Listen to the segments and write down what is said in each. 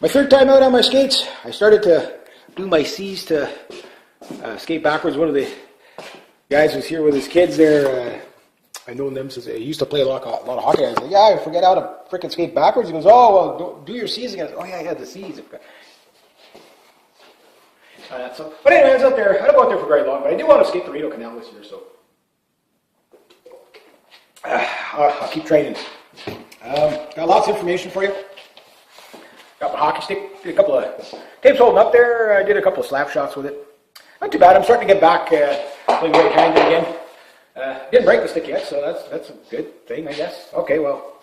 My third time out on my skates, I started to do my C's to skate backwards. One of the guys was here with his kids there. I know them since he used to play a lot of hockey. I was like, yeah, I forget how to freaking skate backwards. He goes, oh, well, do your C's again. Oh, yeah, I had the C's. But anyway, I was out there. I don't go out there for very long, but I do want to skate the Rideau Canal this year, so I'll keep training. Got lots of information for you. Got my hockey stick. Did a couple of tapes holding up there. I did a couple of slap shots with it. Not too bad. I'm starting to get back playing right-handed again. Didn't break the stick yet, so that's a good thing, I guess. Okay, well,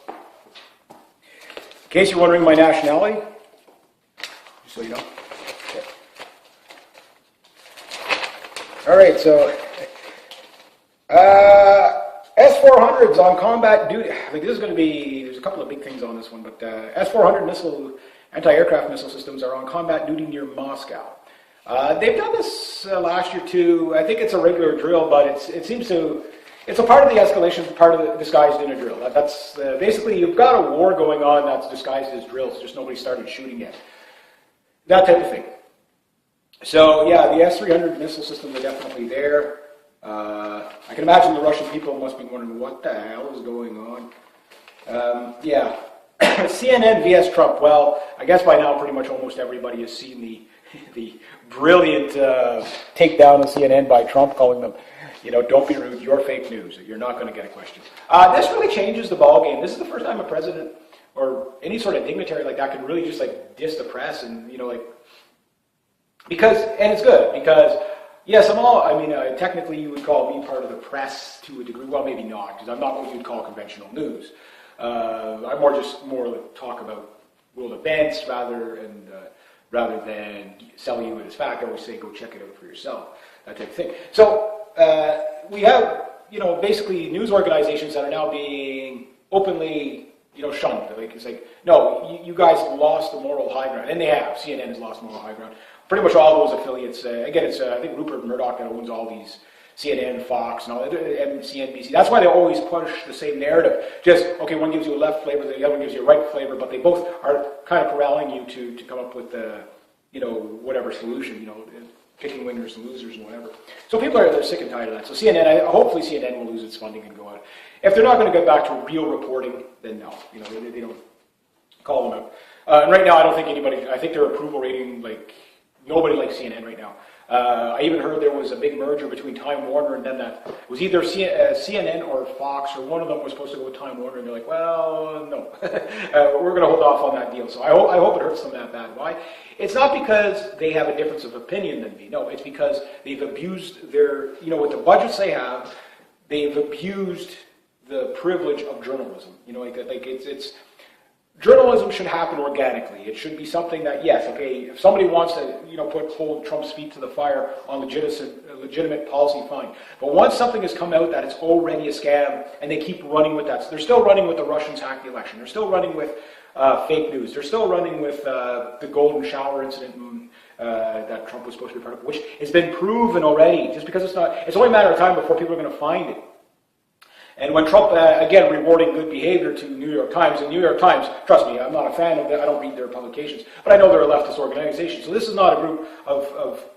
in case you're wondering my nationality, just so you know. Okay. All right, so S-400s on combat duty. I think this is going to be, there's a couple of big things on this one, but S-400 anti-aircraft missile systems are on combat duty near Moscow. They've done this last year too. I think it's a regular drill, but it's a part of the escalation, part of the disguised in a drill. That's basically, you've got a war going on that's disguised as drills, just nobody started shooting yet. That type of thing. So yeah, the S-300 missile systems are definitely there. I can imagine the Russian people must be wondering what the hell is going on. Yeah, CNN vs. Trump. Well, I guess by now pretty much almost everybody has seen the brilliant takedown of CNN by Trump, calling them, don't be rude, you're fake news. You're not going to get a question. This really changes the ballgame. This is the first time a president or any sort of dignitary like that can really just diss the press and, because, and it's good, because yes, technically you would call me part of the press to a degree. Well, maybe not, because I'm not what you'd call conventional news. I'm more talk about world events rather than selling you it as fact. I always say go check it out for yourself, that type of thing. So we have, basically news organizations that are now being openly, shunned. It's like, no, you guys lost the moral high ground, and they have. CNN has lost moral high ground. Pretty much all those affiliates. Again, it's I think Rupert Murdoch that owns all these. CNN, Fox, and all that, MSNBC. That's why they always push the same narrative. Just, okay, one gives you a left flavor, the other one gives you a right flavor, but they both are kind of corralling you to come up with whatever solution, picking winners and losers and whatever. So people they're sick and tired of that. So hopefully CNN will lose its funding and go out. If they're not going to get back to real reporting, then no, they don't call them out. And right now, I think their approval rating, nobody likes CNN right now. I even heard there was a big merger between Time Warner and then that it was either CNN or Fox, or one of them was supposed to go with Time Warner, and they're like, well, no, we're going to hold off on that deal. So I hope it hurts them that bad. Why? It's not because they have a difference of opinion than me. No, it's because they've abused their, with the budgets they have, they've abused the privilege of journalism. It's journalism should happen organically. It should be something that, yes, okay, if somebody wants to, hold Trump's feet to the fire on legitimate policy, fine. But once something has come out that it's already a scam, and they keep running with that, they're still running with the Russians hacked the election. They're still running with fake news. They're still running with the golden shower incident that Trump was supposed to be part of, which has been proven already. Just because it's only a matter of time before people are going to find it. And when Trump, again, rewarding good behavior to New York Times, and New York Times, trust me, I'm not a fan of them, I don't read their publications, but I know they're a leftist organization. So this is not a group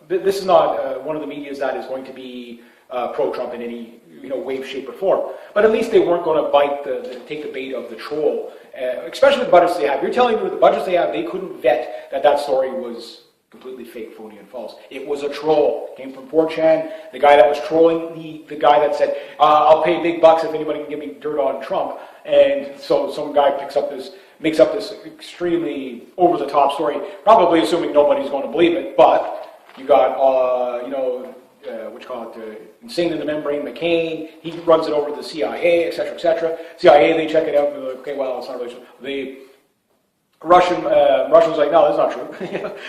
this is not one of the medias that is going to be pro-Trump in any way, shape, or form. But at least they weren't going to take the bait of the troll, especially the budgets they have. You're telling me with the budgets they have, they couldn't vet that story was completely fake, phony, and false. It was a troll. It came from 4chan. The guy that was trolling, the guy that said, I'll pay big bucks if anybody can give me dirt on Trump. And so some guy makes up this extremely over-the-top story, probably assuming nobody's going to believe it, but you got, insane in the membrane, McCain, he runs it over to the CIA, etc., etc. CIA, they check it out, and they're like, okay, well, it's not really true. The Russian was like, no, that's not true.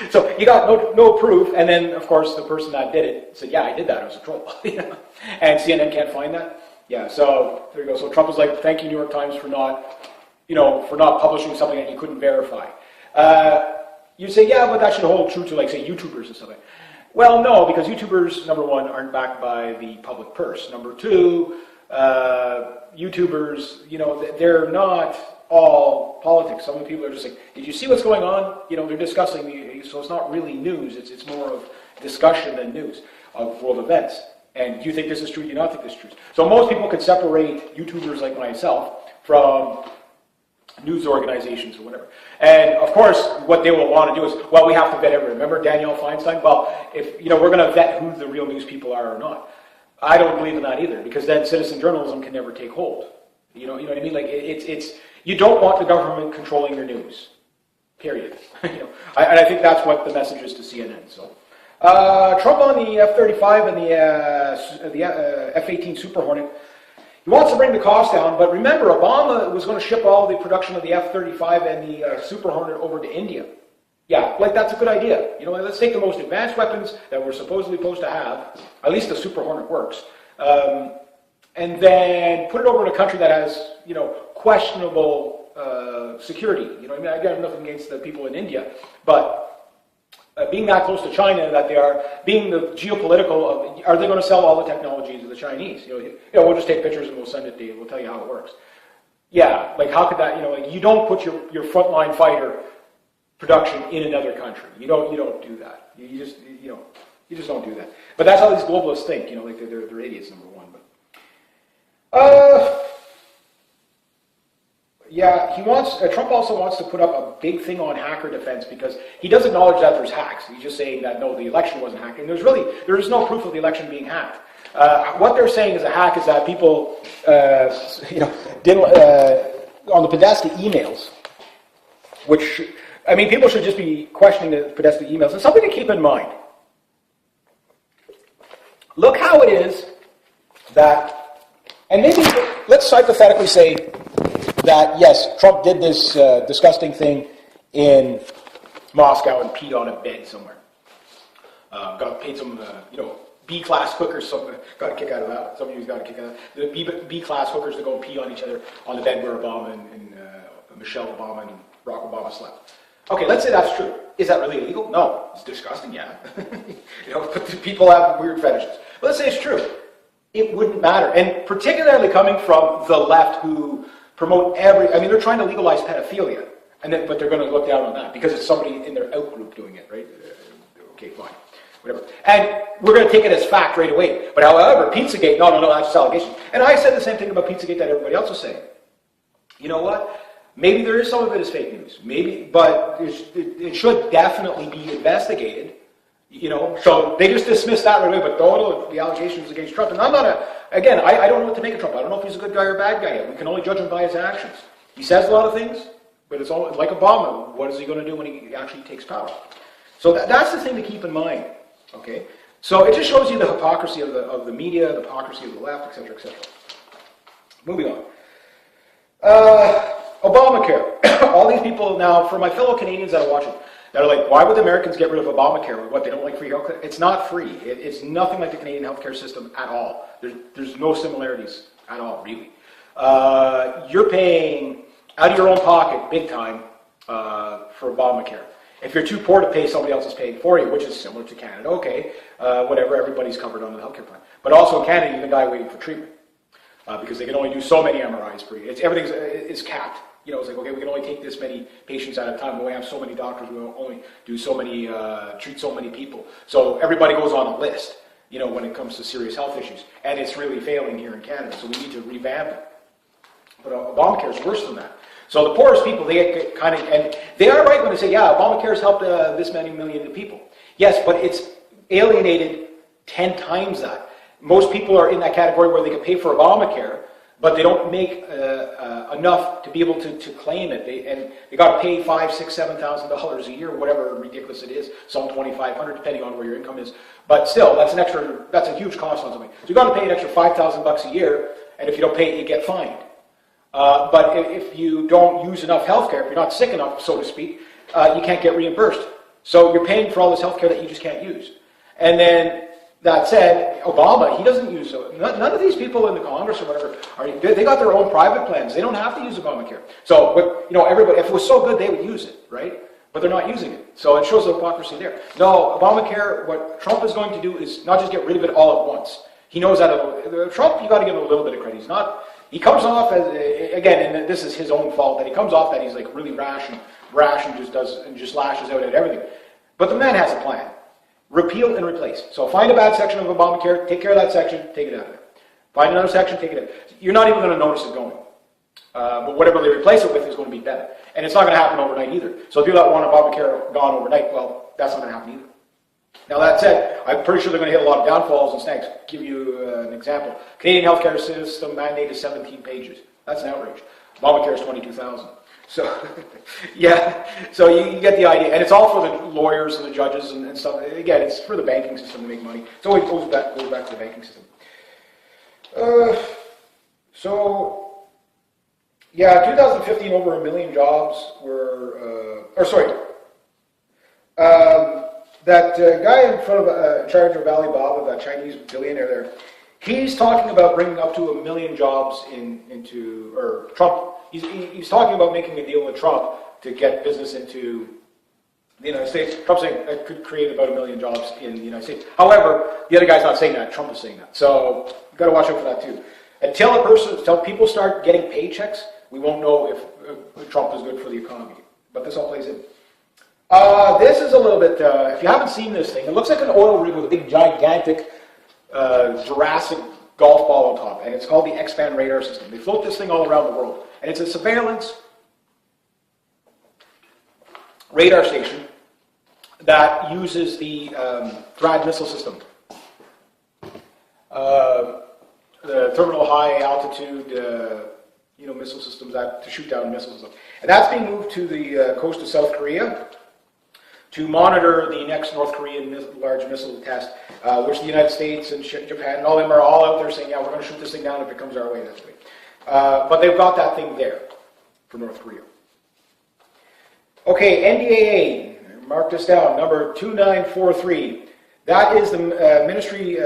So you got no proof, and then, of course, the person that did it said, yeah, I did that, it was a troll. And CNN can't find that. Yeah, so there you go. So Trump was like, thank you, New York Times, for not publishing something that you couldn't verify. You'd say, yeah, but that should hold true to, say, YouTubers and stuff like that. Well, no, because YouTubers, number one, aren't backed by the public purse. Number two, YouTubers, they're not all politics. Some of the people are just like, did you see what's going on? They're discussing, so it's not really news. It's more of discussion than news of world events. And do you think this is true? Do you not think this is true? So most people can separate YouTubers like myself from news organizations or whatever. And of course, what they will want to do is, well, we have to vet everyone. Remember Danielle Feinstein? Well, if we're going to vet who the real news people are or not. I don't believe in that either, because then citizen journalism can never take hold. You know what I mean? Like it's you don't want the government controlling your news. Period. And I think that's what the message is to CNN. So. Trump on the F-35 and the F-18 Super Hornet. He wants to bring the cost down, but remember, Obama was going to ship all the production of the F-35 and the Super Hornet over to India. Yeah, that's a good idea. Let's take the most advanced weapons that we're supposedly supposed to have, at least the Super Hornet works, and then put it over in a country that has, questionable security. I got nothing against the people in India, but being that close to China that they are, being the geopolitical of, are they going to sell all the technology to the Chinese? We'll just take pictures and we'll send it to you. We'll tell you how it works. Yeah, how could that? You don't put your frontline fighter production in another country. You don't do that. You just don't do that. But that's how these globalists think. They're idiots, number one. But yeah, Trump also wants to put up a big thing on hacker defense because he does acknowledge that there's hacks. He's just saying that, no, the election wasn't hacked. And there is no proof of the election being hacked. What they're saying is a hack is that people, didn't, on the Podesta emails, which, people should just be questioning the Podesta emails. And something to keep in mind. Look how it is that, and maybe let's hypothetically say that, yes, Trump did this disgusting thing in Moscow and peed on a bed somewhere. Got paid some, B-class hookers, got a kick out of that. Some of you got a kick out of that. The B-class hookers to go and pee on each other on the bed where Obama and Michelle Obama and Barack Obama slept. Okay, let's say that's true. Is that really illegal? No. It's disgusting, yeah. But people have weird fetishes. But let's say it's true. It wouldn't matter. And particularly coming from the left who promote they're trying to legalize pedophilia, but they're going to look down on that because it's somebody in their out group doing it, right? Okay, fine, whatever. And we're going to take it as fact right away. But however, Pizzagate, no, that's just allegation. And I said the same thing about Pizzagate that everybody else was saying. You know what? Maybe there is some of it as fake news. Maybe, but it should definitely be investigated. So they just dismiss that right away, but the allegations against Trump. And I'm not I don't know what to make of Trump. I don't know if he's a good guy or a bad guy yet. We can only judge him by his actions. He says a lot of things, but it's all like Obama. What is he going to do when he actually takes power? So that's the thing to keep in mind. Okay, so it just shows you the hypocrisy of the media, the hypocrisy of the left, etc., etc. Moving on. Obamacare. All these people now, for my fellow Canadians that are watching, that are like, why would Americans get rid of Obamacare? What, they don't like free healthcare? It's not free. It's nothing like the Canadian healthcare system at all. There's no similarities at all, really. You're paying out of your own pocket, big time, for Obamacare. If you're too poor to pay, somebody else is paying for you, which is similar to Canada. Okay, whatever, everybody's covered on the healthcare plan. But also in Canada, you can die waiting for treatment because they can only do so many MRIs per year. Everything is capped. It's like, okay, we can only take this many patients at a time. We only have so many doctors. We only do so many, treat so many people. So everybody goes on a list, when it comes to serious health issues. And it's really failing here in Canada, so we need to revamp it. But Obamacare is worse than that. So the poorest people, they get kind of, and they are right when they say, yeah, Obamacare has helped this many million people. Yes, but it's alienated 10 times that. Most people are in that category where they can pay for Obamacare, but they don't make enough to be able to claim it. They got to pay $5,000, $6,000, $7,000 a year, whatever ridiculous it is. Some $2,500, depending on where your income is. But still, that's a huge cost on something. So you got to pay an extra $5,000 a year, and if you don't pay it, you get fined. But if you don't use enough healthcare, if you're not sick enough, so to speak, you can't get reimbursed. So you're paying for all this healthcare that you just can't use. And then, that said, Obama, he doesn't use it. None of these people in the Congress or whatever, they got their own private plans. They don't have to use Obamacare. So, but, everybody, if it was so good, they would use it, right? But they're not using it. So it shows the hypocrisy there. No, Obamacare, what Trump is going to do is not just get rid of it all at once. He knows that Trump, you got to give him a little bit of credit. He's not He comes off as, again, and this is his own fault, that he comes off that he's like really rash and just lashes out at everything. But the man has a plan. Repeal and replace. So find a bad section of Obamacare, take care of that section, take it out of there. Find another section, take it out. You're not even going to notice it going. But whatever they replace it with is going to be better. And it's not going to happen overnight either. So if you don't want Obamacare gone overnight, well, that's not going to happen either. Now that said, I'm pretty sure they're going to hit a lot of downfalls and snags. I'll give you an example. Canadian healthcare system mandate is 17 pages. That's an outrage. Obamacare is 22,000. So, yeah, so you get the idea. And it's all for the lawyers and the judges and stuff. Again, it's for the banking system to make money. It always goes back to the banking system. Yeah, 2015, over 1 million jobs were, that guy in front of, in charge of Alibaba, that Chinese billionaire there, he's talking about bringing up to 1 million jobs or Trump, he's talking about making a deal with Trump to get business into the United States. Trump's saying that could create about 1 million jobs in the United States. However, the other guy's not saying that, Trump is saying that. So, you've got to watch out for that too. Until people start getting paychecks, we won't know if Trump is good for the economy. But this all plays in. This is a little bit, if you haven't seen this thing, it looks like an oil rig with a big, gigantic Jurassic golf ball on top. And it's called the X-band radar system. They float this thing all around the world. And it's a surveillance radar station that uses the THAAD missile system. The terminal high altitude missile systems to shoot down missiles. And that's being moved to the coast of South Korea to monitor the next North Korean large missile test, which the United States and Japan and all of them are all out there saying, yeah, we're going to shoot this thing down if it comes our way, that's the way. But they've got that thing there for North Korea. Okay, NDAA, mark this down, number 2943. That is the ministry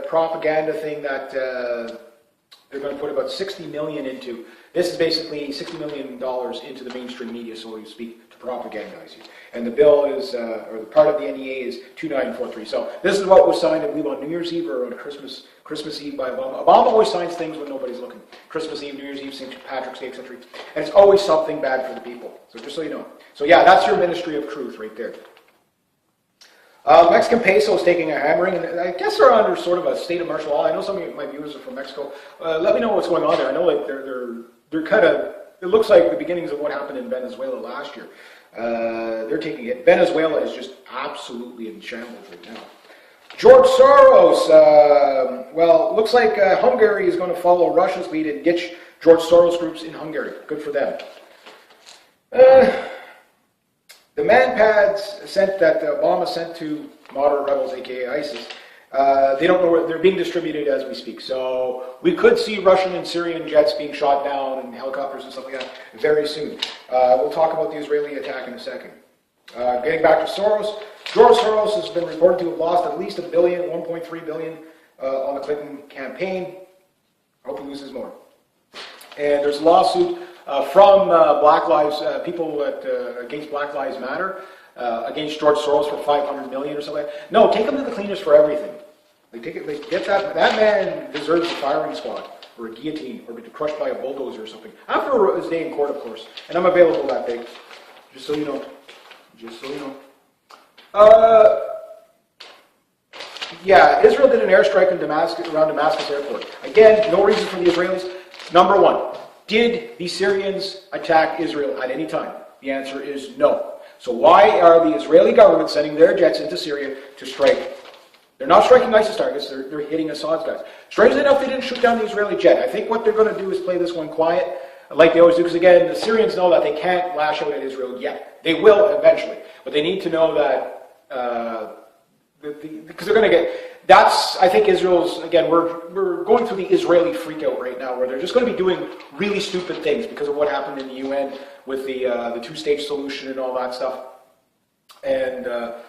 propaganda thing that they're going to put about $60 million into. This is basically $60 million into the mainstream media, so to speak, to propagandize you. And the bill is, or the part of the NDA is 2943. So this is what was signed, I believe, on New Year's Eve or on Christmas Eve by Obama. Obama always signs things when nobody's looking. Christmas Eve, New Year's Eve, St. Patrick's Day, etc. And it's always something bad for the people. So just so you know. So yeah, that's your ministry of truth right there. Mexican peso is taking a hammering, and I guess they're under sort of a state of martial law. I know some of my viewers are from Mexico. Let me know what's going on there. I know like they're kind of, it looks like the beginnings of what happened in Venezuela last year. They're taking it. Venezuela is just absolutely in shambles right now. George Soros, looks like Hungary is going to follow Russia's lead and ditch George Soros groups in Hungary. Good for them. The manpads that Obama sent to moderate rebels, aka ISIS, they don't know where they're being distributed as we speak. So we could see Russian and Syrian jets being shot down and helicopters and stuff like that very soon. We'll talk about the Israeli attack in a second. Getting back to Soros, George Soros has been reported to have lost at least $1 billion, $1.3 billion on the Clinton campaign. I hope he loses more. And there's a lawsuit from Black Lives, people against Black Lives Matter, against George Soros for $500 million or something. No, take him to the cleaners for everything. Get that man deserves a firing squad or a guillotine or be crushed by a bulldozer or something. After his day in court, of course, and I'm available that day. Just so you know. Yeah, Israel did an airstrike in around Damascus airport. Again, no reason for the Israelis. Number one. Did the Syrians attack Israel at any time? The answer is no. So why are the Israeli government sending their jets into Syria to strike? They're not striking ISIS targets, they're hitting Assad's guys. Strangely enough, they didn't shoot down the Israeli jet. I think what they're going to do is play this one quiet, like they always do, because again, the Syrians know that they can't lash out at Israel yet. They will eventually, but they need to know that, because they're going to get... That's, I think, Israel's, again, we're going through the Israeli freakout right now, where they're just going to be doing really stupid things because of what happened in the UN with the two-stage solution and all that stuff. And, the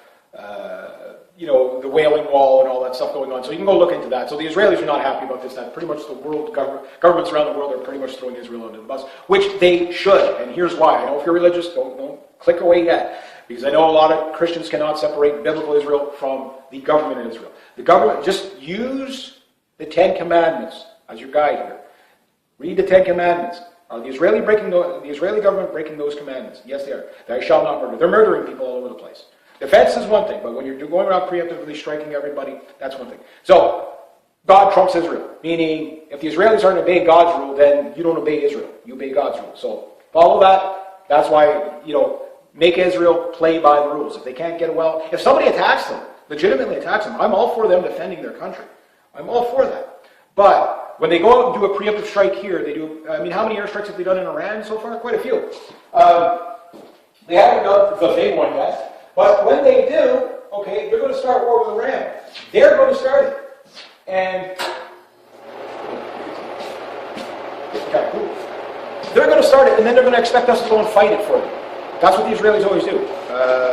Wailing Wall and all that stuff going on. So you can go look into that. So the Israelis are not happy about this. That pretty much the world, governments around the world are pretty much throwing Israel under the bus, which they should. And here's why. I know if you're religious, don't click away yet. Because I know a lot of Christians cannot separate biblical Israel from the government in Israel. The government, just use the Ten Commandments as your guide here. Read the Ten Commandments. Are the Israeli government breaking those commandments? Yes, they are. Thou shalt not murder. They're murdering people all over the place. Defense is one thing, but when you're going around preemptively striking everybody, that's one thing. So, God trumps Israel, meaning if the Israelis aren't obeying God's rule, then you don't obey Israel. You obey God's rule. So, follow that. That's why, make Israel play by the rules. If they can't get well, if somebody attacks them, legitimately attacks them, I'm all for them defending their country. I'm all for that. But when they go out and do a preemptive strike here, they do, how many airstrikes have they done in Iran so far? Quite a few. They haven't done the big one yet. But when they do, okay, they're going to start war with Iran. They're going to start it. And they're going to start it, and then they're going to expect us to go and fight it for them. That's what the Israelis always do.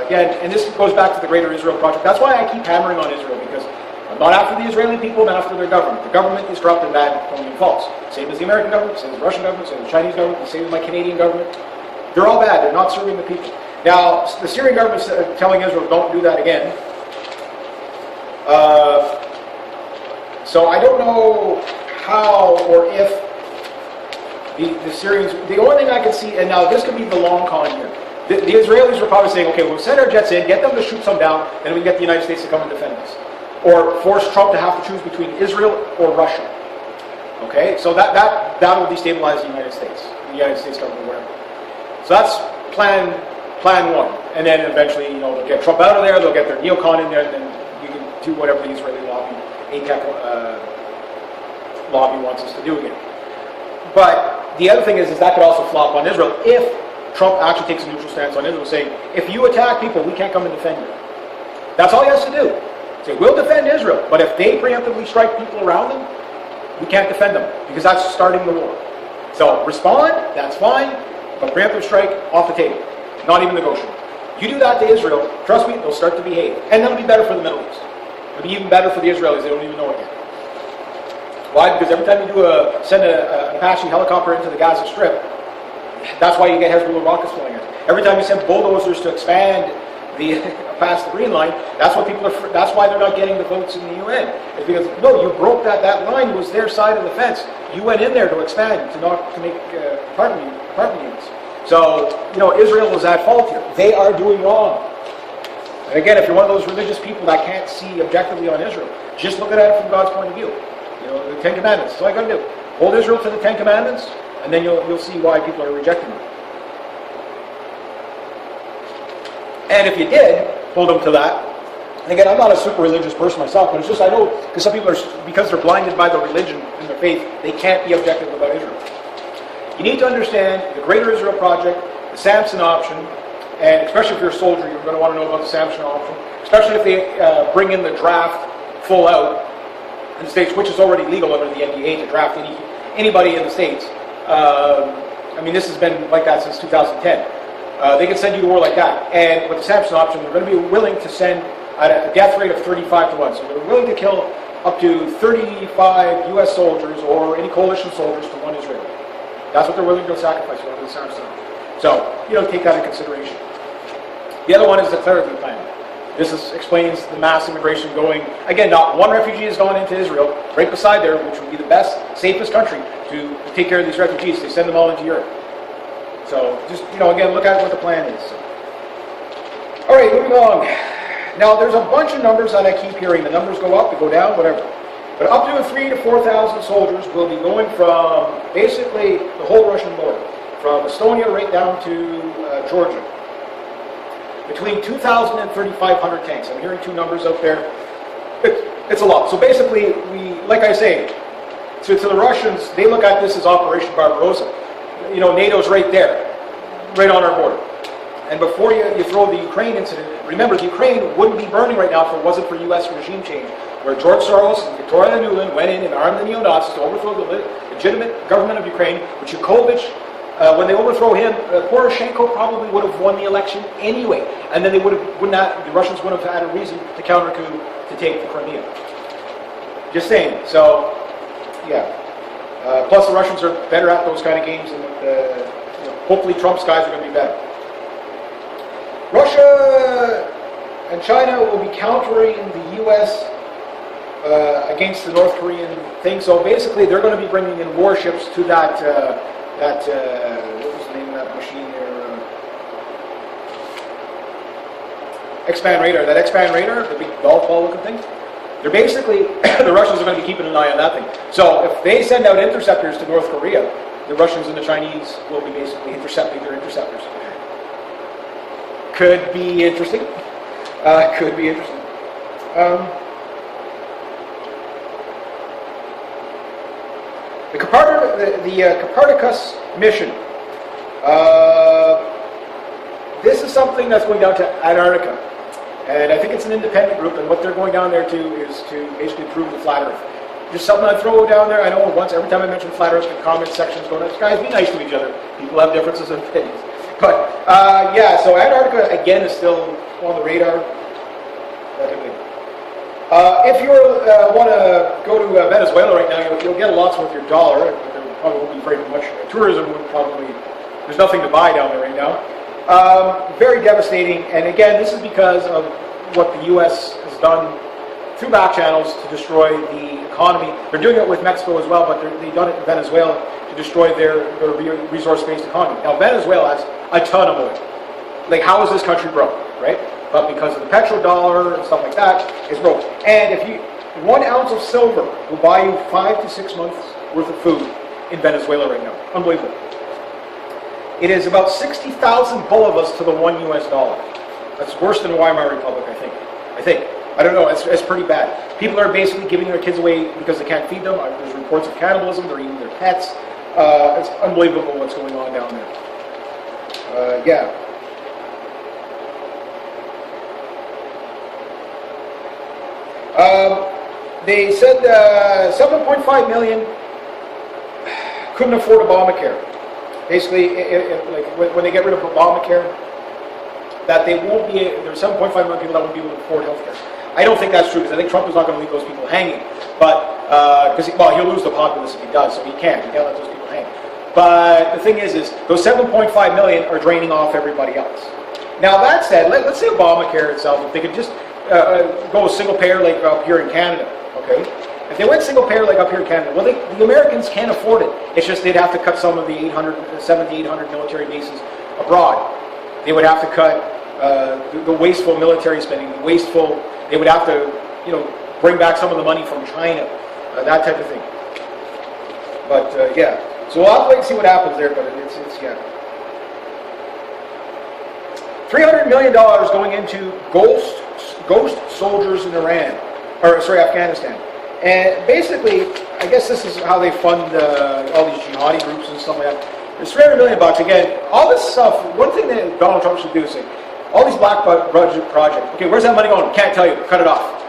Again, and this goes back to the Greater Israel Project. That's why I keep hammering on Israel, because I'm not after the Israeli people, I'm after their government. The government is corrupt and bad, phony and false. Same as the American government, same as the Russian government, same as the Chinese government, same as my Canadian government. They're all bad. They're not serving the people. Now, the Syrian government's telling Israel, don't do that again. So I don't know how or if the Syrians, the only thing I can see, and now this could be the long con here. The Israelis are probably saying, okay, we'll send our jets in, get them to shoot some down, and we can get the United States to come and defend us. Or force Trump to have to choose between Israel or Russia. Okay, so that will destabilize the United States government, whatever. So that's plan one, and then eventually, they'll get Trump out of there, they'll get their neocon in there, and then we can do whatever the Israeli lobby, AIPAC lobby wants us to do again. But the other thing is that could also flop on Israel if Trump actually takes a neutral stance on Israel, saying, if you attack people, we can't come and defend you. That's all he has to do. Say, we'll defend Israel, but if they preemptively strike people around them, we can't defend them, because that's starting the war. So respond, that's fine, but preemptive strike, off the table. Not even negotiable. You do that to Israel, trust me, they'll start to behave. And that'll be better for the Middle East. It'll be even better for the Israelis, they don't even know it yet. Why? Because every time you send an Apache helicopter into the Gaza Strip, that's why you get Hezbollah rockets flying in. Every time you send bulldozers to expand past the Green Line, that's why they're not getting the votes in the UN. It's because, no, you broke that line was their side of the fence. You went in there to expand, to make apartment units. So, Israel is at fault here. They are doing wrong. And again, if you're one of those religious people that can't see objectively on Israel, just look at it from God's point of view. The Ten Commandments. That's all you got to do. Hold Israel to the Ten Commandments, and then you'll see why people are rejecting them. And if you did hold them to that, and again, I'm not a super religious person myself, but it's just I know because some people because they're blinded by their religion and their faith, they can't be objective about Israel. You need to understand the Greater Israel Project, the Samson option, and especially if you're a soldier, you're going to want to know about the Samson option, especially if they bring in the draft full out in the States, which is already legal under the NDA to draft anybody in the States. This has been like that since 2010. They can send you to war like that. And with the Samson option, they're going to be willing to send at a death rate of 35 to 1. So they're willing to kill up to 35 U.S. soldiers or any coalition soldiers to one Israeli. That's what they're willing to sacrifice under the Samson option. So, take that into consideration. The other one is the clarity plan. This explains the mass immigration going, again, not one refugee has gone into Israel, right beside there, which would be the best, safest country to take care of these refugees. They send them all into Europe. So, just, again, look at what the plan is. So. All right, moving on. Now, there's a bunch of numbers that I keep hearing. The numbers go up, they go down, whatever. But up to 3,000 to 4,000 soldiers will be going from basically the whole Russian border, from Estonia right down to Georgia. Between 2,000 and 3,500 tanks. I'm hearing two numbers out there. It's a lot. So basically, like I say, to the Russians, they look at this as Operation Barbarossa. NATO's right there, right on our border. And before you throw the Ukraine incident, remember, the Ukraine wouldn't be burning right now if it wasn't for U.S. regime change, where George Soros and Victoria Nuland went in and armed the neo-Nazis to overthrow the legitimate government of Ukraine, with Yanukovych. When they overthrow him, Poroshenko probably would have won the election anyway, and then the Russians wouldn't have had a reason to counter-coup to take the Crimea. Just saying. So, yeah. Plus, the Russians are better at those kind of games, and hopefully Trump's guys are going to be better. Russia and China will be countering the U.S. against the North Korean thing. So basically, they're going to be bringing in warships to that what was the name of that machine there? Expand radar. That expand radar, the big golf ball looking thing. They're basically the Russians are going to be keeping an eye on that thing. So if they send out interceptors to North Korea, the Russians and the Chinese will be basically intercepting their interceptors. Could be interesting. Could be interesting. The Copernicus mission. This is something that's going down to Antarctica. And I think it's an independent group, and what they're going down there to is to basically prove the flat Earth. Just something I throw down there. I know once, every time I mention flat Earth, the comment sections go, guys, be nice to each other. People have differences of opinions. But, yeah, so Antarctica, again, is still on the radar. If you want to go to Venezuela right now, you'll get lots with your dollar. There probably won't be very much. Tourism would probably, there's nothing to buy down there right now. Very devastating, and again, this is because of what the U.S. has done through back channels to destroy the economy. They're doing it with Mexico as well, but they've done it in Venezuela to destroy their resource-based economy. Now, Venezuela has a ton of oil. Like, how is this country broke, right? But because of the petrodollar and stuff like that, it's broke. And if 1 ounce of silver will buy you 5 to 6 months worth of food in Venezuela right now. Unbelievable. It is about 60,000 bolivars to the $1 US. That's worse than Weimar Republic, I think. I don't know. It's pretty bad. People are basically giving their kids away because they can't feed them. There's reports of cannibalism. They're eating their pets. It's unbelievable what's going on down there. Yeah. They said 7.5 million couldn't afford Obamacare. Basically, like when they get rid of Obamacare, that they won't be. There's 7.5 million people that won't be able to afford health care. I don't think that's true, because I think Trump is not going to leave those people hanging. But because he'll lose the populace if he does, so he can't let those people hang. But the thing is those 7.5 million are draining off everybody else. Now that said, let's say Obamacare itself, if they could just go single payer like up here in Canada, okay? If they went single payer like up here in Canada, well, the Americans can't afford it. It's just they'd have to cut some of the 800 military bases abroad. They would have to cut the wasteful military spending, they would have to, bring back some of the money from China, that type of thing. But, yeah. So we'll have to wait and see what happens there, but it's yeah. $300 million going into ghost soldiers in Afghanistan. And basically, I guess this is how they fund all these jihadi groups and stuff like that. There's $300 million. Again, all this stuff, one thing that Donald Trump should do is say, all these black budget projects, okay, where's that money going? Can't tell you. Cut it off.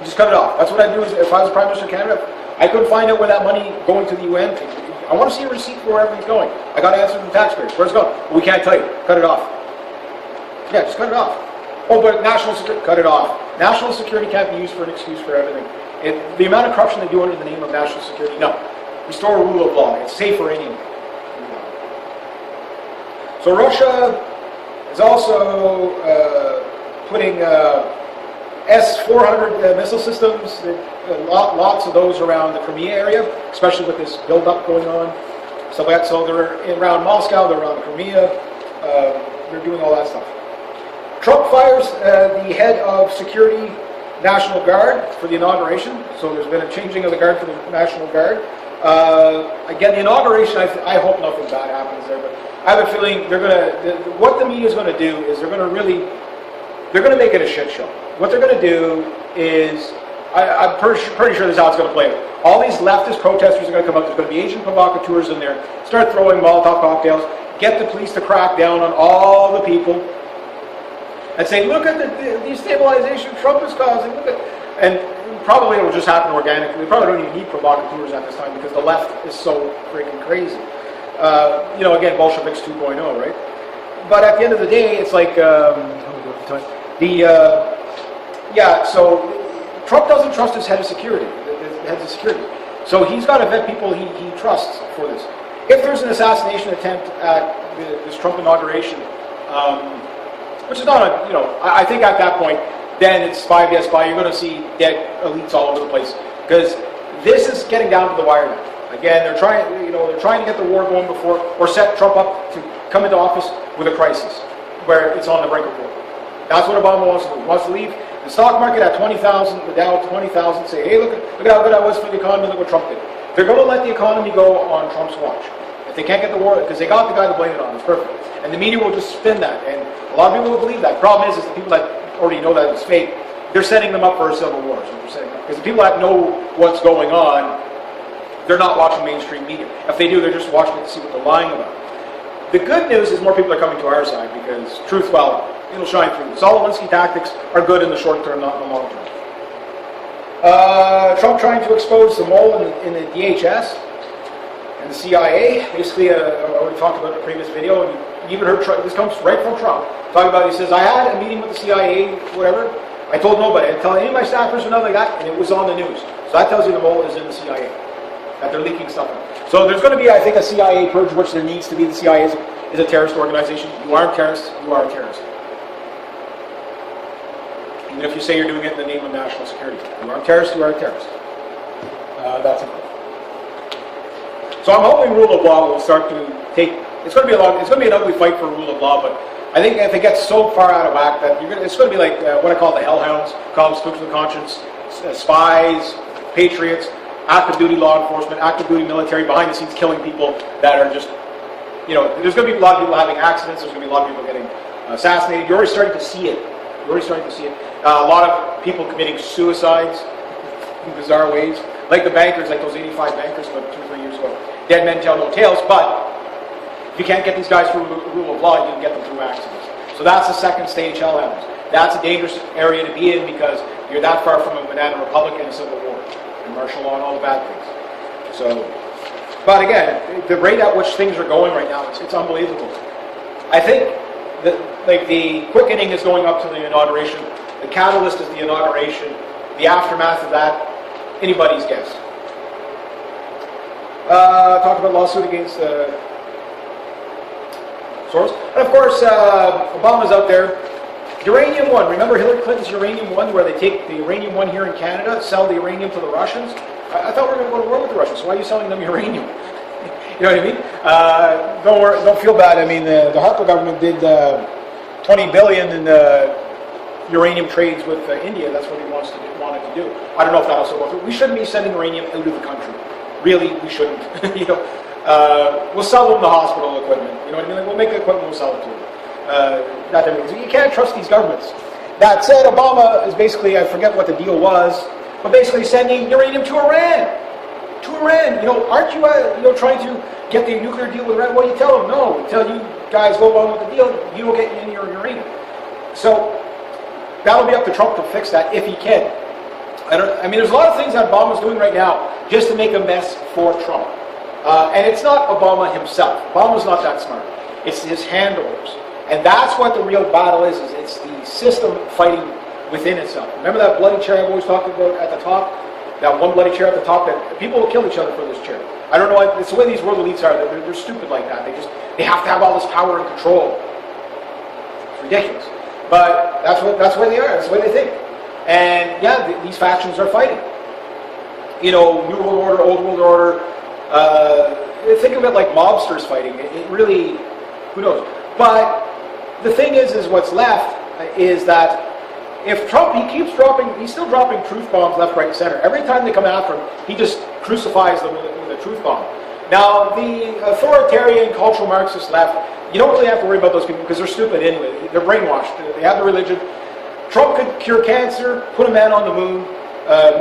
Just cut it off. That's what I'd do if I was Prime Minister of Canada. I couldn't find out where that money going to the UN. I want to see a receipt for where everything's going. I got to answer to the taxpayers. Where's it going? Well, we can't tell you. Cut it off. Yeah, just cut it off. Oh, but national security, cut it off. National security can't be used for an excuse for everything. The amount of corruption they do under the name of national security, no. Restore rule of law. It's safer anyway. So Russia is also putting S-400 missile systems, lots of those around the Crimea area, especially with this build-up going on. So they're around Moscow, they're around Crimea, they're doing all that stuff. Trump fires the head of security National Guard for the inauguration. So there's been a changing of the guard for the National Guard. Again, the inauguration, I hope nothing bad happens there, but I have a feeling what the media is going to do is they're going to make it a shit show. What they're going to do is, I'm pretty sure this is how it's going to play out. All these leftist protesters are going to come up, there's going to be Asian provocateurs in there, start throwing Molotov cocktails, get the police to crack down on all the people, and say, look at the destabilization Trump is causing, and probably it will just happen organically. We probably don't even need provocateurs at this time because the left is so freaking crazy. Again, Bolsheviks 2.0, right? But at the end of the day, it's like, so Trump doesn't trust his head of security, So he's got to vet people he trusts for this. If there's an assassination attempt at this Trump inauguration, which is not I think at that point, then it's spy vs spy. You're going to see dead elites all over the place, because this is getting down to the wire now. Again, they're trying to get the war going before, or set Trump up to come into office with a crisis where it's on the brink of war. That's what Obama wants to do. He wants to leave the stock market at 20,000, the Dow at 20,000, say, hey, look at how good I was for the economy, look what Trump did. They're going to let the economy go on Trump's watch. If they can't get the war, because they got the guy to blame it on, it's perfect. And the media will just spin that, and a lot of people will believe that. The problem is the people that already know that it's fake, they're setting them up for a civil war. Because the people that know what's going on, they're not watching mainstream media. If they do, they're just watching it to see what they're lying about. The good news is more people are coming to our side, because truth, well, it'll shine through. Solinsky tactics are good in the short term, not in the long term. Trump trying to expose the mole in the DHS and the CIA. Basically, I already talked about in the previous video, and you even heard Trump, this comes right from Trump, talking about, he says, I had a meeting with the CIA, whatever. I told nobody. I didn't tell any of my staffers or nothing like that, and it was on the news. So that tells you the mole is in the CIA, that they're leaking stuff out. So there's going to be, I think, a CIA purge, which there needs to be. The CIA is a terrorist organization. You aren't terrorists, you are a terrorist. Even if you say you're doing it in the name of national security. You aren't a terrorist, you are a terrorist. That's it. So I'm hoping rule of law will start to take, it's going to be an ugly fight for rule of law, but I think if it gets so far out of whack that it's going to be like what I call the hellhounds, call them spooks of the conscience, spies, patriots, active duty law enforcement, active duty military, behind the scenes killing people that are just, there's going to be a lot of people having accidents, there's going to be a lot of people getting assassinated. You're already starting to see it. A lot of people committing suicides in bizarre ways, like the bankers, like those 85 bankers about 2 or 3 years ago. Dead men tell no tales, but if you can't get these guys through the rule of law, you can get them through accidents. So that's the second stage hellhounds. That's a dangerous area to be in, because you're that far from a banana republic and a civil war, and martial law and all the bad things. So, but again, the rate at which things are going right now, it's unbelievable. I think that the quickening is going up to the inauguration. The catalyst is the inauguration. The aftermath of that, anybody's guess. Talk about lawsuit against Soros. And of course, Obama's out there. Uranium One. Remember Hillary Clinton's Uranium One, where they take the Uranium One here in Canada, sell the uranium to the Russians? I thought we were going to go to war with the Russians, so why are you selling them uranium? You know what I mean? Don't worry, don't feel bad. I mean, the Harper government did $20 billion in uranium trades with India. That's what he wanted to do. I don't know if that'll still go through. We shouldn't be sending uranium out of the country. Really, we shouldn't. We'll sell them the hospital equipment. You know what I mean? Like, we'll make the equipment, we'll sell it to them. Not that because you can't trust these governments. That said, Obama is basically, I forget what the deal was, but basically sending uranium to Iran. To Iran. Aren't you trying to get the nuclear deal with Iran? Well, you tell them no. Until you guys go along with the deal, you don't get any of your uranium. So that'll be up to Trump to fix that if he can. I mean, there's a lot of things that Obama's doing right now just to make a mess for Trump. And it's not Obama himself. Obama's not that smart. It's his handlers. And that's what the real battle is it's the system fighting within itself. Remember that bloody chair I've always talked about at the top? That one bloody chair at the top, that people will kill each other for this chair. I don't know, it's the way these world elites are. They're stupid like that. They have to have all this power and control. It's ridiculous. But that's the way they are. That's the way they think. And yeah, these factions are fighting. New world order, old world order. Think of it like mobsters fighting. It really, who knows? But the thing is what's left is that if Trump, he's still dropping truth bombs left, right, and center. Every time they come after him, he just crucifies them with a truth bomb. Now, the authoritarian cultural Marxist left, you don't really have to worry about those people because they're stupid anyway. They're brainwashed. They have the religion. Trump could cure cancer, put a man on the moon,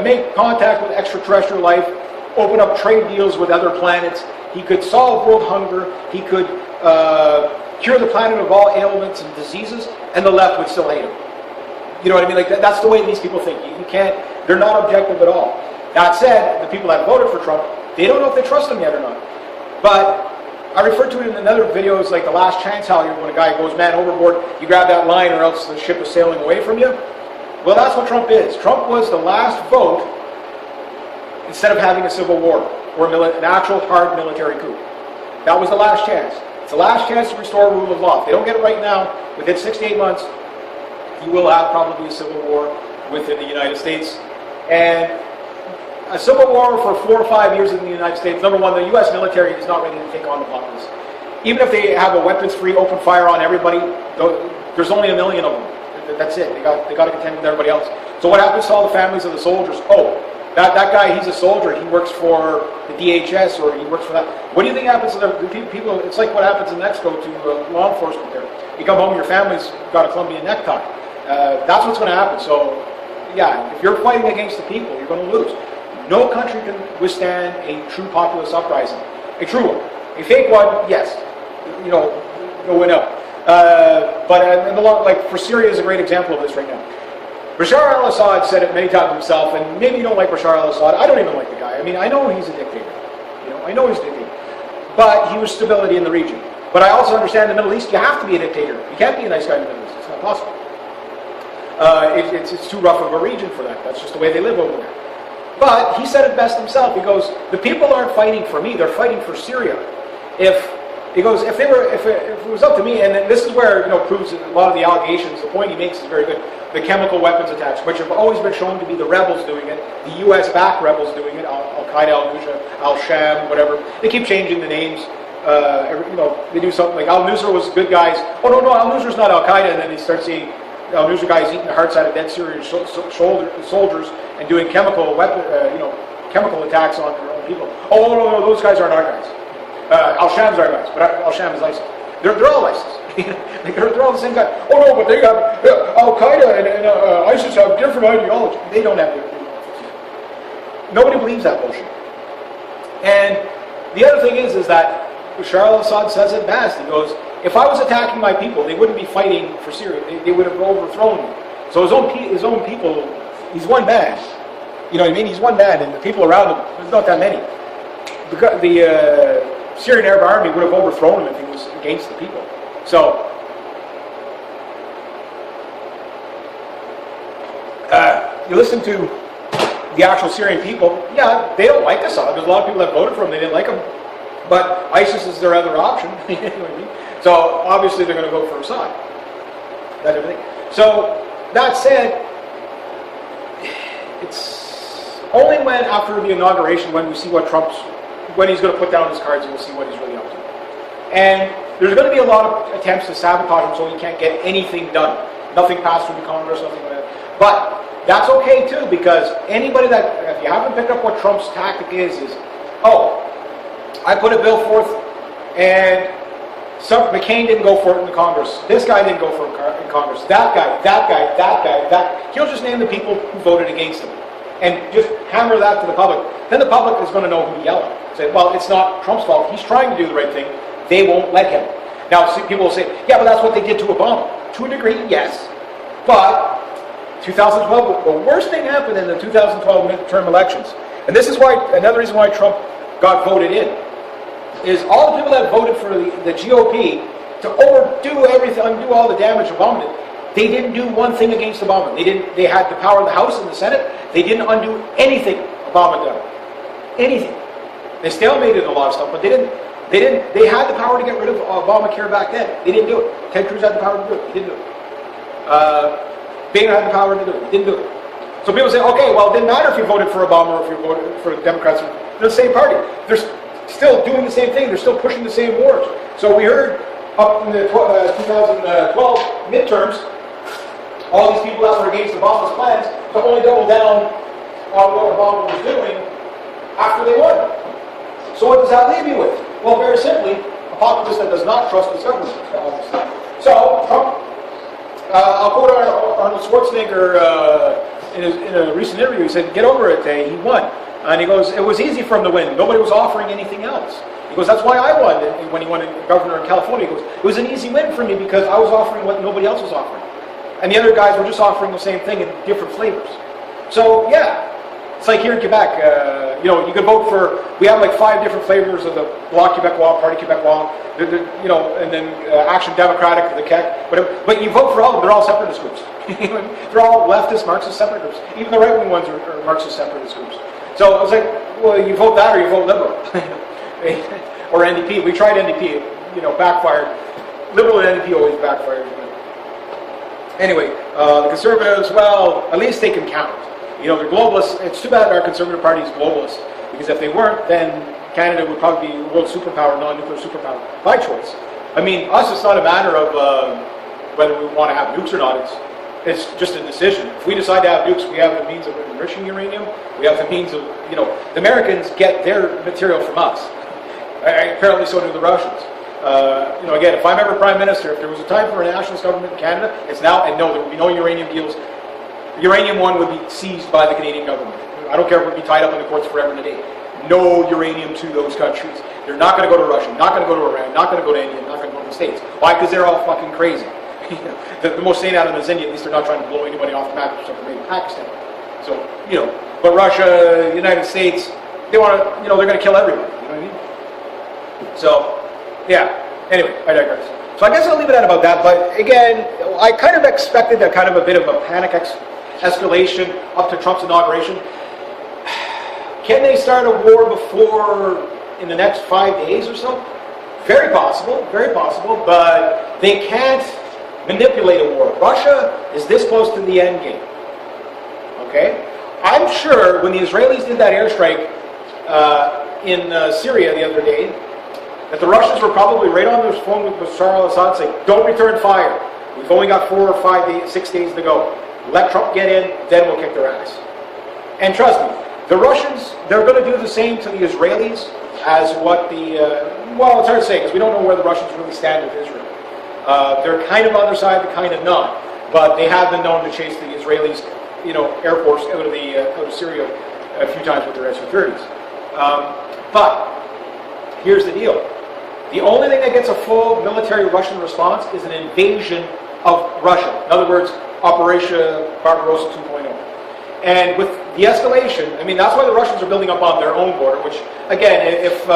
make contact with extraterrestrial life, open up trade deals with other planets. He could solve world hunger. He could cure the planet of all ailments and diseases, and the left would still hate him. You know what I mean? Like that's the way these people think. You can't. They're not objective at all. That said, the people that voted for Trump, they don't know if they trust him yet or not. But I referred to it in another videos like the last chance halyard, when a guy goes man overboard, you grab that line or else the ship is sailing away from you. Well, that's what Trump is. Trump was the last vote instead of having a civil war or an actual hard military coup. That was the last chance. It's the last chance to restore rule of law. If they don't get it right now, within 6 to 8 months, you will have probably a civil war within the United States. And a civil war for 4 or 5 years in the United States, number one, the U.S. military is not ready to take on the populace. Even if they have a weapons-free open fire on everybody, there's only 1 million of them. That's it. They got to contend with everybody else. So what happens to all the families of the soldiers? Oh, that guy, he's a soldier. He works for the DHS or he works for that. What do you think happens to the people? It's like what happens in Mexico to law enforcement there. You come home, your family's got a Colombian necktie. That's what's going to happen. So, yeah, if you're fighting against the people, you're going to lose. No country can withstand a true populist uprising. A true one. A fake one, yes. Go win out. But in the long, like for Syria is a great example of this right now. Bashar al-Assad said it many times himself, and maybe you don't like Bashar al-Assad. I don't even like the guy. I mean, I know he's a dictator. I know he's a dictator. But he was stability in the region. But I also understand in the Middle East, you have to be a dictator. You can't be a nice guy in the Middle East. It's not possible. It's too rough of a region for that. That's just the way they live over there. But he said it best himself. He goes, the people aren't fighting for me, they're fighting for Syria. If it was up to me, and this is where proves a lot of the allegations, the point he makes is very good. The chemical weapons attacks, which have always been shown to be the rebels doing it, the US-backed rebels doing it, Al-Qaeda, Al-Nusra, Al-Sham, whatever. They keep changing the names. They do something like Al-Nusra was good guys. Oh no, Al-Nusra's not Al-Qaeda, and then they start seeing Al-Nusra guys eating the hearts out of dead Syrian soldiers and doing chemical attacks on their own people. Oh no, those guys aren't our guys. Al-Sham's our guys, but Al-Sham is ISIS. They're all ISIS. they're all the same guy. Oh no, but they have Al-Qaeda and ISIS have different ideology. They don't have different ideology. Nobody believes that bullshit. And the other thing is that Bashar al-Assad says it best. He goes, if I was attacking my people, they wouldn't be fighting for Syria. They would have overthrown me. So his own people, he's one man. You know what I mean? He's one man, and the people around him, there's not that many. The Syrian Arab army would have overthrown him if he was against the people. So, you listen to the actual Syrian people, yeah, they don't like Assad. There's a lot of people that voted for him, they didn't like him. But ISIS is their other option. You know what I mean? So, obviously they're going to go for Assad. That everything. So, that said, it's only when after the inauguration when we see when he's going to put down his cards and we'll see what he's really up to. And there's going to be a lot of attempts to sabotage him so he can't get anything done. Nothing passed through the Congress, nothing like that. But that's okay too, because anybody that, if you haven't picked up what Trump's tactic is I put a bill forth and McCain didn't go for it in the Congress. This guy didn't go for it in Congress. That guy. He'll just name the people who voted against him and just hammer that to the public. Then the public is going to know who to yell at. Say, well, it's not Trump's fault. He's trying to do the right thing. They won't let him. Now, people will say, yeah, but that's what they did to Obama. To a degree, yes. But 2012, the worst thing happened in the 2012 midterm elections. And this is another reason why Trump got voted in, is all the people that voted for the GOP to overdo everything, undo all the damage Obama did. They didn't do one thing against Obama. They had the power of the House and the Senate. They didn't undo anything Obama done. Anything. They stalemated a lot of stuff, but they had the power to get rid of Obamacare back then. They didn't do it. Ted Cruz had the power to do it. He didn't do it. Boehner had the power to do it. He didn't do it. So people say, okay, well, it didn't matter if you voted for Obama or if you voted for the Democrats. They're the same party. They're still doing the same thing. They're still pushing the same wars. So we heard up in the 2012 midterms, all these people that were against Obama's plans to only double down on what Obama was doing after they won. So what does that leave you with? Well, very simply, a populist that does not trust his government. So Trump, I'll quote Arnold Schwarzenegger in a recent interview. He said, "Get over it, he won." And he goes, "It was easy for him to win. Nobody was offering anything else." He goes, "That's why I won." And when he won governor in California, he goes, "It was an easy win for me because I was offering what nobody else was offering. And the other guys were just offering the same thing in different flavors." So, yeah, it's like here in Quebec, you could vote for, we have like 5 different flavors of the Bloc Québécois, Parti Québécois, and then Action Democratic, the CAQ, whatever. But you vote for all of them, they're all separatist groups. They're all leftist, Marxist, separate groups. Even the right-wing ones are Marxist, separatist groups. So I was like, well, you vote that or you vote Liberal. Or NDP. We tried NDP, backfired. Liberal and NDP always backfired. Anyway, the Conservatives, well, at least they can count. You know, they're globalists. It's too bad our Conservative Party is globalist, because if they weren't, then Canada would probably be a world superpower, non-nuclear superpower, by choice. I mean, us, it's not a matter of whether we want to have nukes or not. It's just a decision. If we decide to have nukes, we have the means of enriching uranium. We have the means of, you know, the Americans get their material from us. Apparently so do the Russians. You know, again, if I'm ever Prime Minister, if there was a time for a nationalist government in Canada, it's now, and no, there would be no uranium deals. Uranium one would be seized by the Canadian government. I don't care if it would be tied up in the courts forever and a day. No uranium to those countries. They're not going to go to Russia, not going to go to Iran, not going to go to India, not going to go to the States. Why? Because they're all fucking crazy. The most sane out of them is India. At least they're not trying to blow anybody off the map except for maybe Pakistan. So, you know, but Russia, United States, they want to, you know, they're going to kill everybody. You know what I mean? So, yeah. Anyway, I digress. So I guess I'll leave it at about that. But again, I kind of expected a kind of a bit of a panic escalation up to Trump's inauguration. Can they start a war before, in the next 5 days or so? Very possible, but they can't manipulate a war. Russia is this close to the end game. Okay? I'm sure when the Israelis did that airstrike in Syria the other day, that the Russians were probably right on their phone with Bashar al-Assad saying, don't return fire. We've only got 4 or 5 days, 6 days to go. Let Trump get in, then we'll kick their ass. And trust me, the Russians, they're going to do the same to the Israelis as what well, it's hard to say because we don't know where the Russians really stand with Israel. They're kind of on their side, they're kind of not. But they have been known to chase the Israelis, you know, Air Force out of Syria a few times with their Su-30s. But here's the deal. The only thing that gets a full military Russian response is an invasion of Russia. In other words, Operation Barbarossa 2.0. And with the escalation, I mean, that's why the Russians are building up on their own border, which, again, if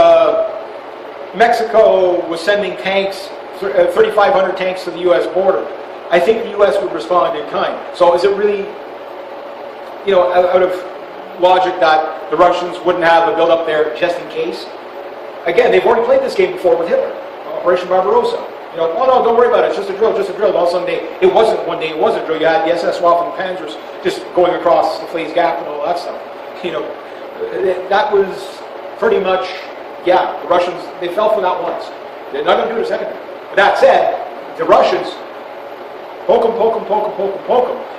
Mexico was sending tanks, 3,500 tanks to the U.S. border, I think the U.S. would respond in kind. So is it really, you know, out of logic that the Russians wouldn't have a build-up there just in case? Again, they've already played this game before with Hitler, Operation Barbarossa. You know, oh no, don't worry about it, it's just a drill, just a drill. And all of a sudden, it wasn't one day, it was a drill. You had the SS Waffen Panzers just going across the Flays Gap and all that stuff. You know, that was pretty much, yeah, the Russians, they fell for that once. They're not going to do it a second time. But that said, the Russians, poke them.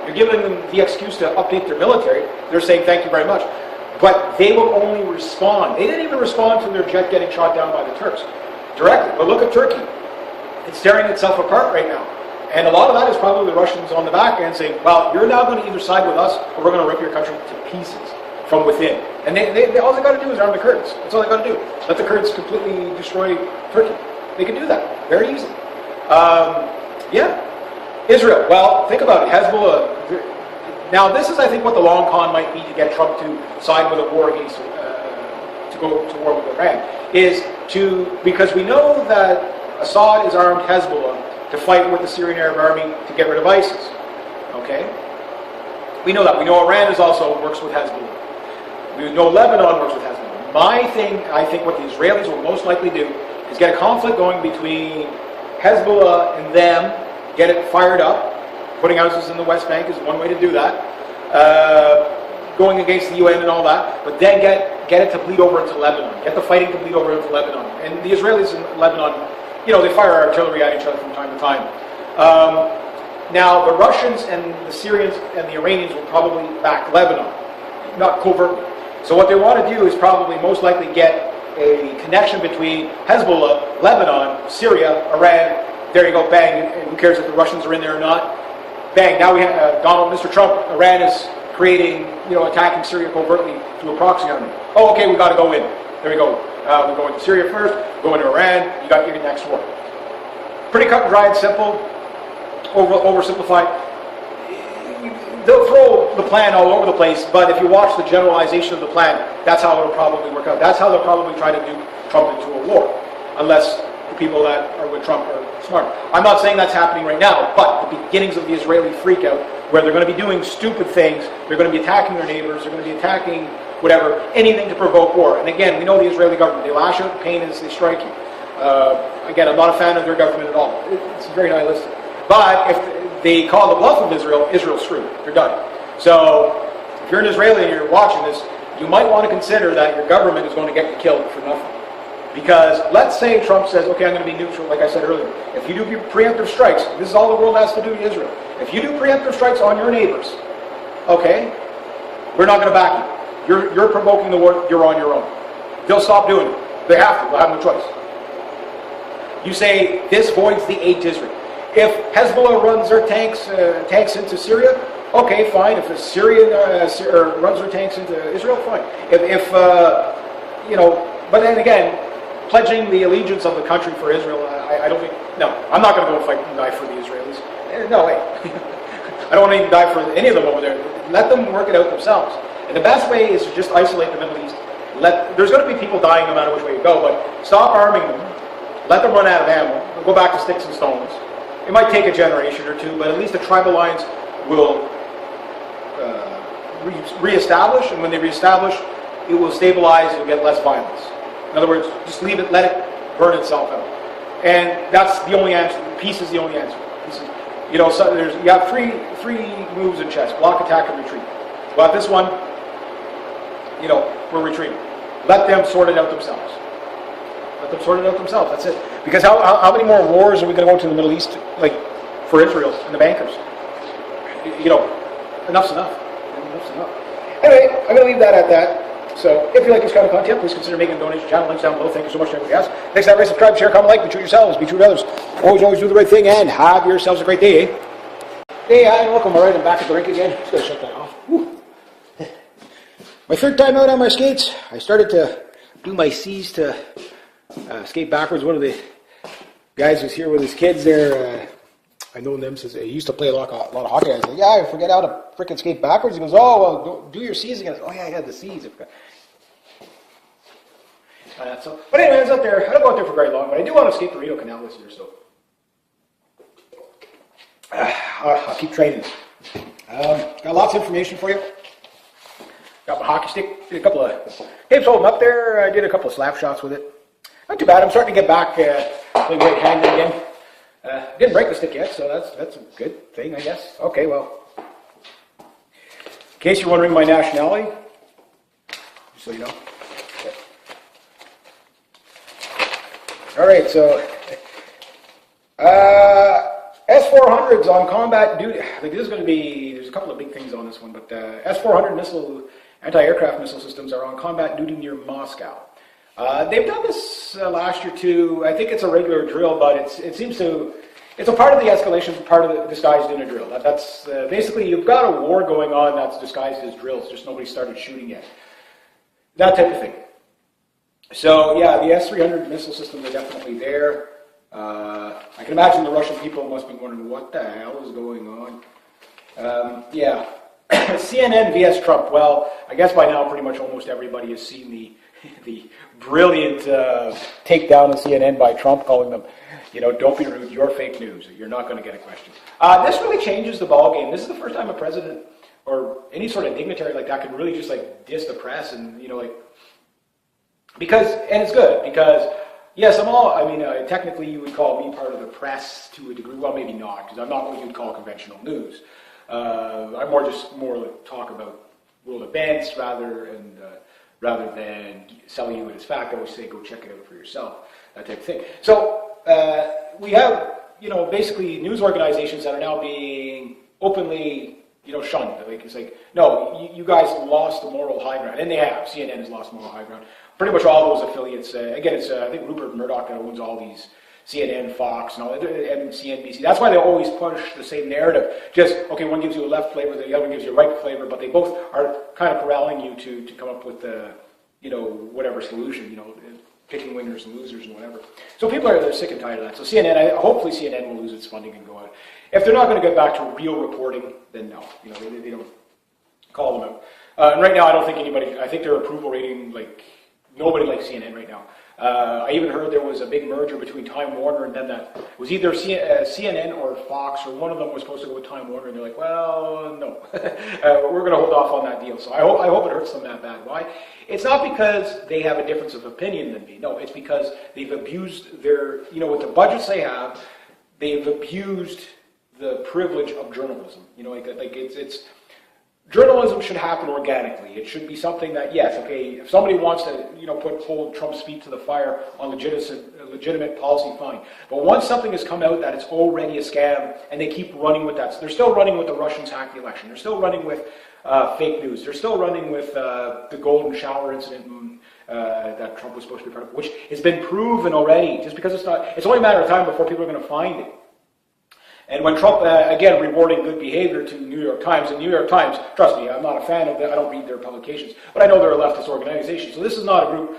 You're giving them the excuse to update their military. They're saying thank you very much. But they will only respond. They didn't even respond to their jet getting shot down by the Turks directly. But look at Turkey. It's tearing itself apart right now. And a lot of that is probably the Russians on the back end saying, well, you're now going to either side with us or we're going to rip your country to pieces from within. And all they got to do is arm the Kurds. That's all they got to do. Let the Kurds completely destroy Turkey. They can do that very easily. Yeah. Israel. Well, think about it. Hezbollah. Now, this is, I think, what the long con might be to get Trump to side with a war against, to go to war with Iran, because we know that Assad is armed Hezbollah to fight with the Syrian Arab Army to get rid of ISIS. Okay? We know that. We know Iran also works with Hezbollah. We know Lebanon works with Hezbollah. My thing, I think what the Israelis will most likely do is get a conflict going between Hezbollah and them, get it fired up. Putting houses in the West Bank is one way to do that. Going against the UN and all that, but then get it to bleed over into Lebanon. Get the fighting to bleed over into Lebanon. And the Israelis in Lebanon, you know, they fire artillery at each other from time to time. Now, the Russians and the Syrians and the Iranians will probably back Lebanon, not covertly. So what they want to do is probably most likely get a connection between Hezbollah, Lebanon, Syria, Iran. There you go, bang. And who cares if the Russians are in there or not? Bang, now we have Mr. Trump, Iran is creating, you know, attacking Syria covertly through a proxy army. Oh, okay, we got to go in. There we go. We go into Syria first, go into Iran, you got your next war. Pretty cut and dry and simple, oversimplified. They'll throw the plan all over the place, but if you watch the generalization of the plan, that's how it'll probably work out. That's how they'll probably try to do Trump into a war, unless the people that are with Trump are smart. I'm not saying that's happening right now, but the beginnings of the Israeli freakout, where they're going to be doing stupid things, they're going to be attacking their neighbors, they're going to be attacking whatever, anything to provoke war. And again, we know the Israeli government, they lash out pain as they strike you. Again, I'm not a fan of their government at all. It's very nihilistic. But if they call the bluff of Israel, Israel's screwed. They're done. So if you're an Israeli and you're watching this, you might want to consider that your government is going to get killed for nothing. Because let's say Trump says, okay, I'm going to be neutral, like I said earlier. If you do preemptive strikes, this is all the world has to do to Israel. If you do preemptive strikes on your neighbors, okay, we're not going to back you. You're provoking the war, you're on your own. They'll stop doing it. They have to. They'll have no choice. You say, this voids the aid to Israel. If Hezbollah runs their tanks into Syria, okay, fine. If Syria runs their tanks into Israel, fine. If but then again, pledging the allegiance of the country for Israel, I don't think, no, I'm not going to go fight and die for the Israelis. No way. I don't want to even die for any of them over there. Let them work it out themselves. And the best way is to just isolate the Middle East. There's going to be people dying no matter which way you go, but stop arming them. Let them run out of ammo. Go back to sticks and stones. It might take a generation or two, but at least the tribal lines will reestablish, and when they reestablish, it will stabilize, you'll get less violence. In other words, just leave it, let it burn itself out. And that's the only answer. Peace is the only answer. So you have three moves in chess: block, attack, and retreat. Well, this one, we're retreating. Let them sort it out themselves. Let them sort it out themselves. That's it. Because how many more wars are we going to go to in the Middle East, like for Israel and the bankers? Enough's enough. Enough's enough. Anyway, I'm going to leave that at that. So, if you like this kind of content, please consider making a donation. Channel links down below. Thank you so much to everybody else. Next time, subscribe, share, comment, like. Be true to yourselves. Be true to others. Always do the right thing, and have yourselves a great day. Hey, hi, and welcome. All right, I'm back at the rink again. Just gotta shut that off. Whew. My third time out on my skates. I started to do my C's to skate backwards. One of the guys was here with his kids there. I know them since he used to play a lot of hockey. I said, yeah, I forget how to frickin' skate backwards. He goes, oh, well, do your C's again. I said, oh, yeah, I had the C's. But anyway, I was out there. I don't go out there for very long, but I do want to skate the Rideau Canal this year, so I'll keep training. Got lots of information for you. Got my hockey stick. Did a couple of games holding up there. I did a couple of slap shots with it. Not too bad. I'm starting to get back playing right-handed again. Didn't break the stick yet, so that's a good thing, I guess. Okay, well, in case you're wondering my nationality, just so you know. Okay. All right, so S-400s on combat duty. I think this is going to be, there's a couple of big things on this one, but S-400 anti-aircraft missile systems are on combat duty near Moscow. They've done this last year too. I think it's a regular drill, but it's a part of the escalation, part of the disguised in a drill. That's basically, you've got a war going on that's disguised as drills, just nobody started shooting yet. That type of thing. So yeah, the S-300 missile systems are definitely there. I can imagine the Russian people must be wondering what the hell is going on. Yeah, CNN vs. Trump. Well, I guess by now pretty much almost everybody has seen the brilliant takedown of CNN by Trump, calling them, don't be rude, you're fake news. You're not going to get a question. This really changes the ballgame. This is the first time a president or any sort of dignitary like that can really just diss the press and, because, and it's good because, yes, technically you would call me part of the press to a degree. Well, maybe not, because I'm not what you'd call conventional news. I'm more talk about world events rather than selling you it as fact. I always say go check it out for yourself, that type of thing. So we have, basically news organizations that are now being openly, shunned. It's like, no, you guys lost the moral high ground, and they have. CNN has lost moral high ground. Pretty much all those affiliates. Again, it's I think Rupert Murdoch that owns all these. CNN, Fox, and all that, and CNBC. That's why they always push the same narrative. Just, okay, one gives you a left flavor, the other one gives you a right flavor, but they both are kind of corralling you to come up with whatever solution, picking winners and losers and whatever. So people they're sick and tired of that. So CNN, hopefully CNN will lose its funding and go out. If they're not going to get back to real reporting, then no. They don't call them out. And right now, I don't think I think their approval rating, nobody likes CNN right now. I even heard there was a big merger between Time Warner and then that was either CNN or Fox, or one of them was supposed to go with Time Warner, and they're like, well, no, we're going to hold off on that deal. So I hope it hurts them that bad. Why? It's not because they have a difference of opinion than me. No, it's because they've abused their, with the budgets they have, they've abused the privilege of journalism. Like it's journalism should happen organically. It should be something that, yes, okay, if somebody wants to, hold Trump's feet to the fire on legitimate policy, fine. But once something has come out that it's already a scam, and they keep running with that, so they're still running with the Russians hacked the election. They're still running with fake news. They're still running with the golden shower incident that Trump was supposed to be part of, which has been proven already. Just because it's only a matter of time before people are going to find it. And when Trump, again, rewarding good behavior to New York Times, and New York Times, trust me, I'm not a fan of them, I don't read their publications, but I know they're a leftist organization. So this is not a group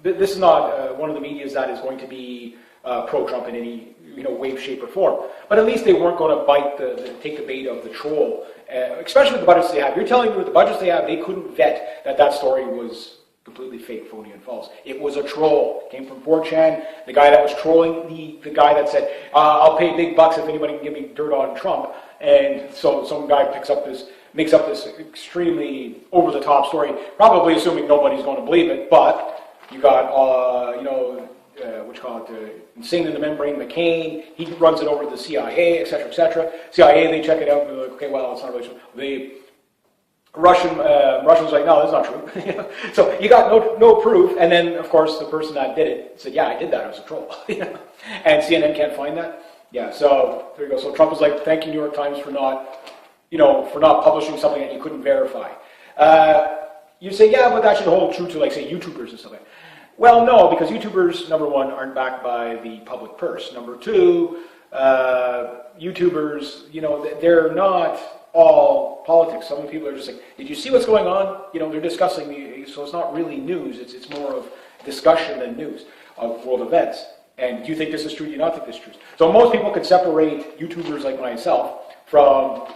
this is not one of the medias that is going to be pro-Trump in any way, shape, or form. But at least they weren't going to take the bait of the troll, especially with the budgets they have. You're telling me with the budgets they have, they couldn't vet that story was completely fake, phony, and false. It was a troll. It came from 4chan. The guy that was trolling, the guy that said, I'll pay big bucks if anybody can give me dirt on Trump. And so some guy makes up this extremely over-the-top story, probably assuming nobody's going to believe it, but you got, insane in the membrane McCain, he runs it over to the CIA, etc., etc. CIA, they check it out, and they're like, okay, well, it's not really true. The Russians like, no, that's not true. So you got no proof, and then of course the person that did it said, yeah, I did that, I was a troll. And CNN can't find that. Yeah, so there you go. So Trump was like, thank you, New York Times, for not publishing something that you couldn't verify. You say, yeah, but that should hold true to, like, say, YouTubers and stuff like that. Well, no, because YouTubers, number one, aren't backed by the public purse. Number two, YouTubers, they're not all politics. Some people are just like, did you see what's going on? They're discussing so it's not really news. It's more of discussion than news of world events. And do you think this is true? Do you not think this is true? So most people can separate YouTubers like myself from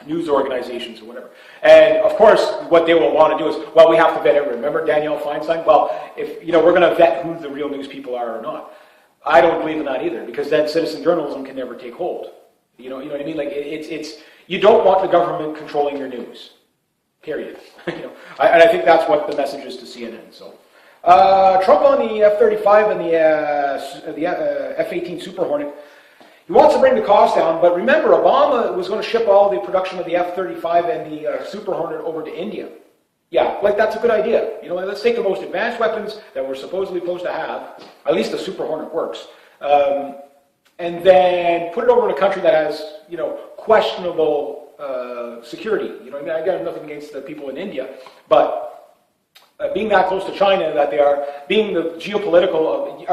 news organizations or whatever. And of course, what they will want to do is, well, we have to vet everyone. Remember Danielle Feinstein? Well, if we're going to vet who the real news people are or not. I don't believe in that either, because then citizen journalism can never take hold. You know what I mean? Like it's you don't want the government controlling your news. Period. And I think that's what the message is to CNN. So Trump on the F-35 and the F-18 Super Hornet. He wants to bring the cost down, but remember, Obama was going to ship all the production of the F-35 and the Super Hornet over to India. Yeah, like that's a good idea. Let's take the most advanced weapons that we're supposedly supposed to have, at least the Super Hornet works, and then put it over in a country that has, questionable security. I got nothing against the people in India, but being that close to China that they are, being the geopolitical